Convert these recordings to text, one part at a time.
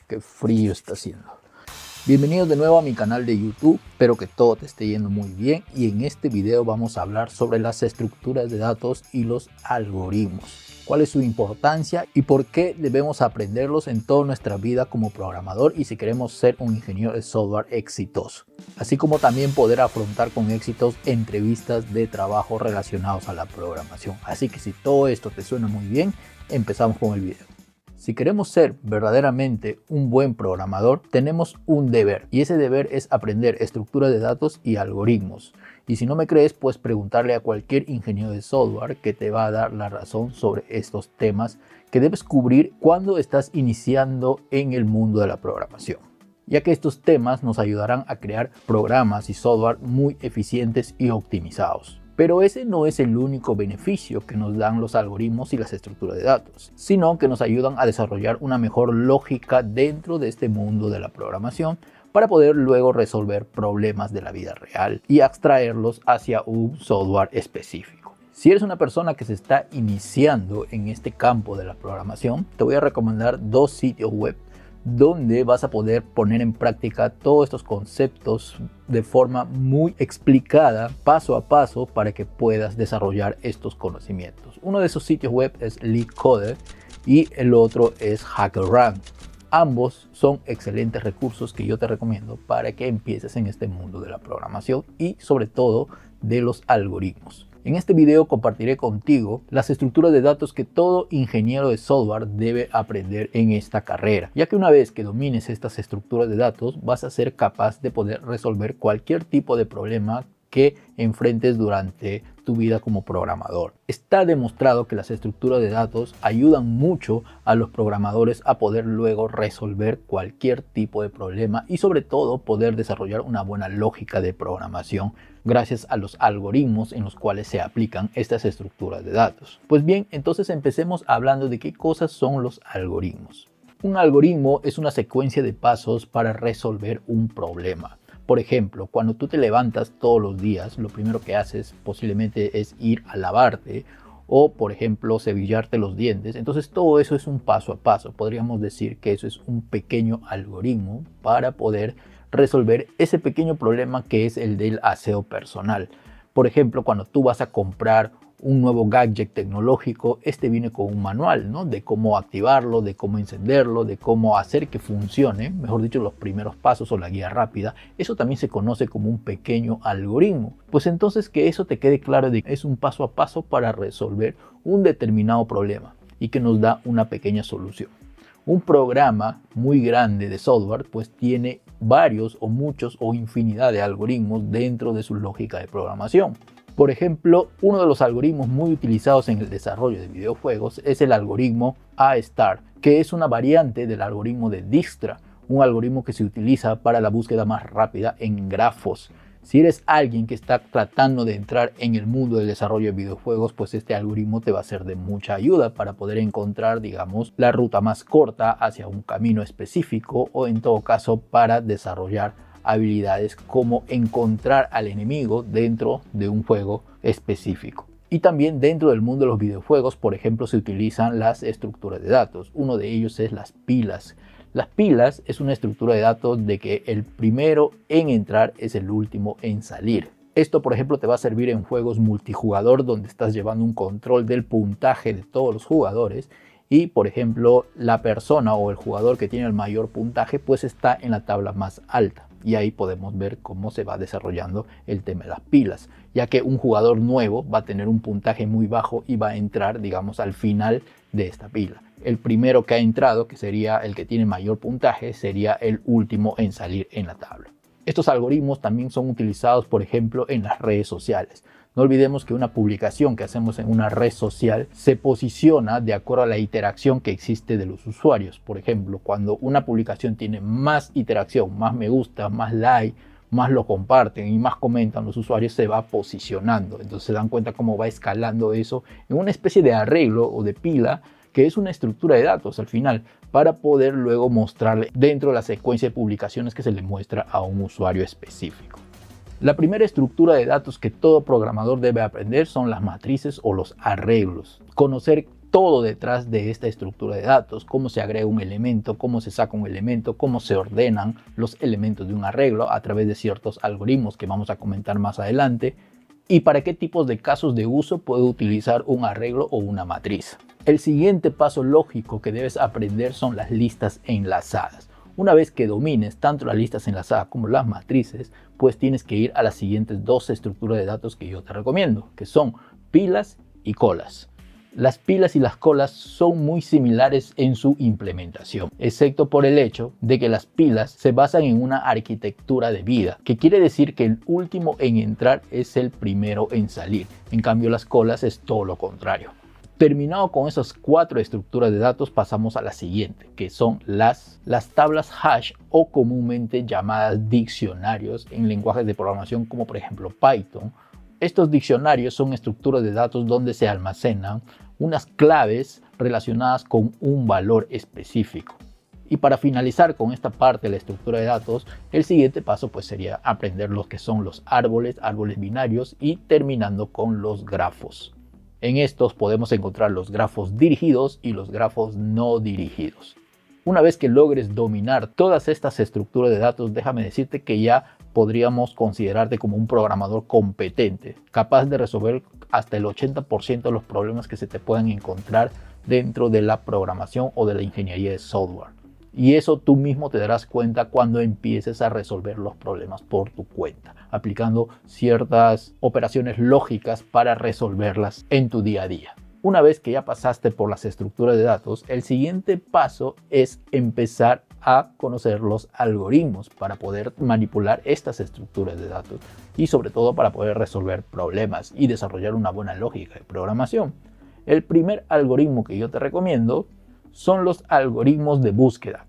Qué frío está haciendo. Bienvenidos de nuevo a mi canal de YouTube, espero que todo te esté yendo muy bien y en este video vamos a hablar sobre las estructuras de datos y los algoritmos. Cuál es su importancia y por qué debemos aprenderlos en toda nuestra vida como programador y si queremos ser un ingeniero de software exitoso. Así como también poder afrontar con éxitos entrevistas de trabajo relacionados a la programación. Así que si todo esto te suena muy bien, empezamos con el video. Si queremos ser verdaderamente un buen programador, tenemos un deber y ese deber es aprender estructuras de datos y algoritmos. Y si no me crees, puedes preguntarle a cualquier ingeniero de software que te va a dar la razón sobre estos temas que debes cubrir cuando estás iniciando en el mundo de la programación, ya que estos temas nos ayudarán a crear programas y software muy eficientes y optimizados. Pero ese no es el único beneficio que nos dan los algoritmos y las estructuras de datos, sino que nos ayudan a desarrollar una mejor lógica dentro de este mundo de la programación para poder luego resolver problemas de la vida real y abstraerlos hacia un software específico. Si eres una persona que se está iniciando en este campo de la programación, te voy a recomendar dos sitios web donde vas a poder poner en práctica todos estos conceptos de forma muy explicada, paso a paso, para que puedas desarrollar estos conocimientos. Uno de esos sitios web es LeetCoder y el otro es HackerRank. Ambos son excelentes recursos que yo te recomiendo para que empieces en este mundo de la programación y sobre todo de los algoritmos. En este video compartiré contigo las estructuras de datos que todo ingeniero de software debe aprender en esta carrera, ya que una vez que domines estas estructuras de datos vas a ser capaz de poder resolver cualquier tipo de problema que enfrentes durante tu vida como programador. Está demostrado que las estructuras de datos ayudan mucho a los programadores a poder luego resolver cualquier tipo de problema y sobre todo poder desarrollar una buena lógica de programación gracias a los algoritmos en los cuales se aplican estas estructuras de datos. Pues bien, entonces empecemos hablando de qué cosas son los algoritmos. Un algoritmo es una secuencia de pasos para resolver un problema. Por ejemplo, cuando tú te levantas todos los días, lo primero que haces posiblemente es ir a lavarte o, por ejemplo, cepillarte los dientes. Entonces todo eso es un paso a paso. Podríamos decir que eso es un pequeño algoritmo para poder resolver ese pequeño problema que es el del aseo personal. Por ejemplo, cuando tú vas a comprar un nuevo gadget tecnológico, este viene con un manual, ¿no? De cómo activarlo, de cómo encenderlo, de cómo hacer que funcione, mejor dicho, los primeros pasos o la guía rápida. Eso también se conoce como un pequeño algoritmo. Pues entonces que eso te quede claro de que es un paso a paso para resolver un determinado problema y que nos da una pequeña solución. Un programa muy grande de software pues tiene varios o muchos o infinidad de algoritmos dentro de su lógica de programación. Por ejemplo, uno de los algoritmos muy utilizados en el desarrollo de videojuegos es el algoritmo A*, que es una variante del algoritmo de Dijkstra, un algoritmo que se utiliza para la búsqueda más rápida en grafos. Si eres alguien que está tratando de entrar en el mundo del desarrollo de videojuegos, pues este algoritmo te va a ser de mucha ayuda para poder encontrar, digamos, la ruta más corta hacia un camino específico o en todo caso para desarrollar habilidades como encontrar al enemigo dentro de un juego específico. Y también dentro del mundo de los videojuegos, por ejemplo, se utilizan las estructuras de datos. Uno de ellos es las pilas. Las pilas es una estructura de datos de que el primero en entrar es el último en salir. Esto, por ejemplo, te va a servir en juegos multijugador donde estás llevando un control del puntaje de todos los jugadores y, por ejemplo, la persona o el jugador que tiene el mayor puntaje pues está en la tabla más alta. Y ahí podemos ver cómo se va desarrollando el tema de las pilas, ya que un jugador nuevo va a tener un puntaje muy bajo y va a entrar, digamos, al final de esta pila. El primero que ha entrado, que sería el que tiene mayor puntaje, sería el último en salir en la tabla. Estos algoritmos también son utilizados, por ejemplo, en las redes sociales. No olvidemos que una publicación que hacemos en una red social se posiciona de acuerdo a la interacción que existe de los usuarios. Por ejemplo, cuando una publicación tiene más interacción, más me gusta, más like, más lo comparten y más comentan los usuarios, se va posicionando. Entonces se dan cuenta cómo va escalando eso en una especie de arreglo o de pila que es una estructura de datos al final para poder luego mostrarle dentro de la secuencia de publicaciones que se le muestra a un usuario específico. La primera estructura de datos que todo programador debe aprender son las matrices o los arreglos. Conocer todo detrás de esta estructura de datos, cómo se agrega un elemento, cómo se saca un elemento, cómo se ordenan los elementos de un arreglo a través de ciertos algoritmos que vamos a comentar más adelante, y para qué tipos de casos de uso puedo utilizar un arreglo o una matriz. El siguiente paso lógico que debes aprender son las listas enlazadas. Una vez que domines tanto las listas enlazadas como las matrices, pues tienes que ir a las siguientes dos estructuras de datos que yo te recomiendo, que son pilas y colas. Las pilas y las colas son muy similares en su implementación, excepto por el hecho de que las pilas se basan en una arquitectura de vida, que quiere decir que el último en entrar es el primero en salir. En cambio, las colas es todo lo contrario. Terminado con esas 4 estructuras de datos, pasamos a la siguiente, que son las tablas hash, o comúnmente llamadas diccionarios en lenguajes de programación como por ejemplo Python. Estos diccionarios son estructuras de datos donde se almacenan unas claves relacionadas con un valor específico. Y para finalizar con esta parte de la estructura de datos, el siguiente paso pues sería aprender lo que son los árboles binarios y terminando con los grafos. En estos podemos encontrar los grafos dirigidos y los grafos no dirigidos. Una vez que logres dominar todas estas estructuras de datos, déjame decirte que ya podríamos considerarte como un programador competente, capaz de resolver hasta el 80% de los problemas que se te puedan encontrar dentro de la programación o de la ingeniería de software. Y eso tú mismo te darás cuenta cuando empieces a resolver los problemas por tu cuenta, aplicando ciertas operaciones lógicas para resolverlas en tu día a día. Una vez que ya pasaste por las estructuras de datos, el siguiente paso es empezar a conocer los algoritmos para poder manipular estas estructuras de datos y sobre todo para poder resolver problemas y desarrollar una buena lógica de programación. El primer algoritmo que yo te recomiendo son los algoritmos de búsqueda.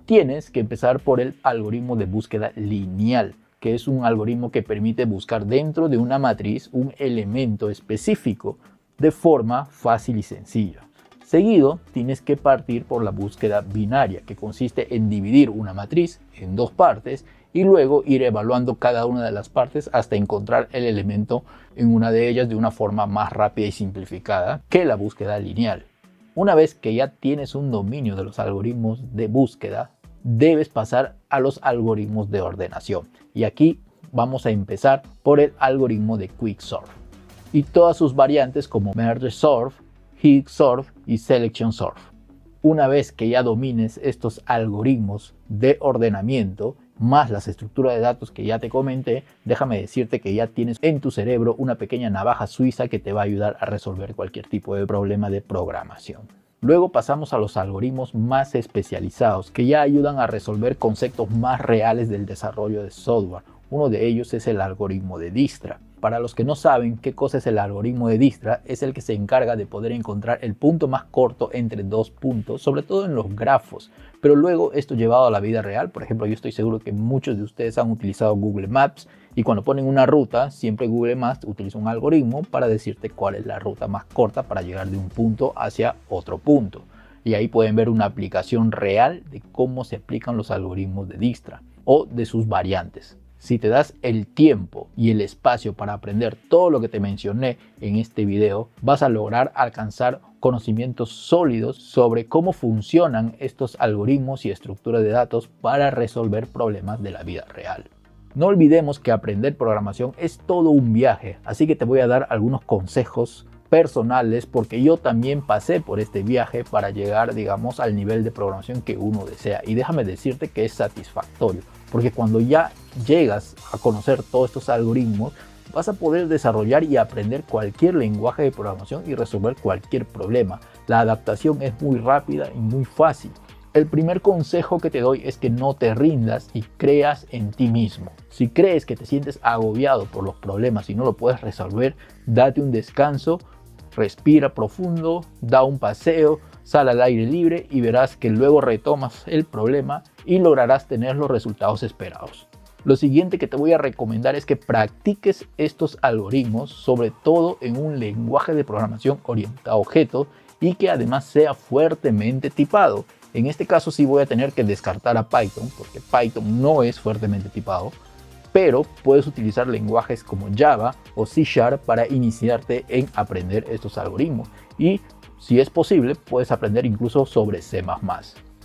Tienes que empezar por el algoritmo de búsqueda lineal, que es un algoritmo que permite buscar dentro de una matriz un elemento específico de forma fácil y sencilla. Seguido, tienes que partir por la búsqueda binaria, que consiste en dividir una matriz en 2 partes y luego ir evaluando cada una de las partes hasta encontrar el elemento en una de ellas de una forma más rápida y simplificada que la búsqueda lineal. Una vez que ya tienes un dominio de los algoritmos de búsqueda, debes pasar a los algoritmos de ordenación. Y aquí vamos a empezar por el algoritmo de Quicksort y todas sus variantes como Merge Sort, Heap Sort y Selection Sort. Una vez que ya domines estos algoritmos de ordenamiento, más las estructuras de datos que ya te comenté, déjame decirte que ya tienes en tu cerebro una pequeña navaja suiza que te va a ayudar a resolver cualquier tipo de problema de programación. Luego pasamos a los algoritmos más especializados que ya ayudan a resolver conceptos más reales del desarrollo de software. Uno de ellos es el algoritmo de Dijkstra. Para los que no saben qué cosa es el algoritmo de Dijkstra, es el que se encarga de poder encontrar el punto más corto entre 2 puntos, sobre todo en los grafos. Pero luego esto llevado a la vida real, por ejemplo, yo estoy seguro que muchos de ustedes han utilizado Google Maps y cuando ponen una ruta, siempre Google Maps utiliza un algoritmo para decirte cuál es la ruta más corta para llegar de un punto hacia otro punto. Y ahí pueden ver una aplicación real de cómo se aplican los algoritmos de Dijkstra o de sus variantes. Si te das el tiempo y el espacio para aprender todo lo que te mencioné en este video, vas a lograr alcanzar conocimientos sólidos sobre cómo funcionan estos algoritmos y estructuras de datos para resolver problemas de la vida real. No olvidemos que aprender programación es todo un viaje, así que te voy a dar algunos consejos personales porque yo también pasé por este viaje para llegar, digamos, al nivel de programación que uno desea. Y déjame decirte que es satisfactorio, porque cuando ya llegas a conocer todos estos algoritmos, vas a poder desarrollar y aprender cualquier lenguaje de programación y resolver cualquier problema. La adaptación es muy rápida y muy fácil. El primer consejo que te doy es que no te rindas y creas en ti mismo. Si crees que te sientes agobiado por los problemas y no lo puedes resolver, date un descanso, respira profundo, da un paseo, sal al aire libre y verás que luego retomas el problema y lograrás tener los resultados esperados. Lo siguiente que te voy a recomendar es que practiques estos algoritmos, sobre todo en un lenguaje de programación orientado a objetos y que además sea fuertemente tipado. En este caso sí voy a tener que descartar a Python porque Python no es fuertemente tipado, pero puedes utilizar lenguajes como Java o C# para iniciarte en aprender estos algoritmos. Y Si es posible, puedes aprender incluso sobre C++.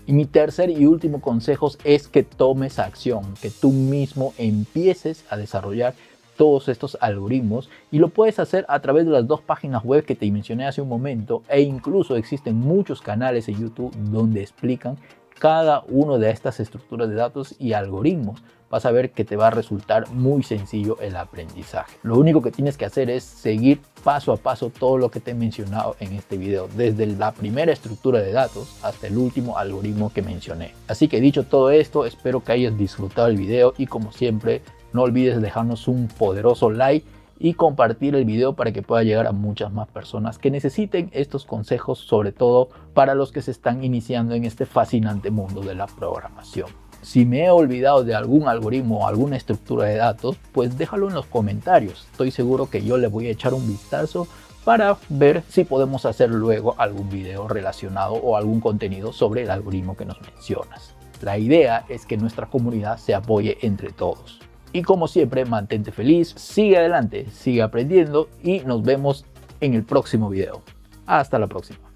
Y mi tercer y último consejo es que tomes acción, que tú mismo empieces a desarrollar todos estos algoritmos, y lo puedes hacer a través de las 2 páginas web que te mencioné hace un momento, e incluso existen muchos canales en YouTube donde explican cada una de estas estructuras de datos y algoritmos. Vas a ver que te va a resultar muy sencillo el aprendizaje. Lo único que tienes que hacer es seguir paso a paso todo lo que te he mencionado en este video, desde la primera estructura de datos hasta el último algoritmo que mencioné. Así que dicho todo esto, espero que hayas disfrutado el video y como siempre, no olvides dejarnos un poderoso like y compartir el video para que pueda llegar a muchas más personas que necesiten estos consejos, sobre todo para los que se están iniciando en este fascinante mundo de la programación. Si me he olvidado de algún algoritmo o alguna estructura de datos, pues déjalo en los comentarios. Estoy seguro que yo le voy a echar un vistazo para ver si podemos hacer luego algún video relacionado o algún contenido sobre el algoritmo que nos mencionas. La idea es que nuestra comunidad se apoye entre todos. Y como siempre, mantente feliz, sigue adelante, sigue aprendiendo y nos vemos en el próximo video. Hasta la próxima.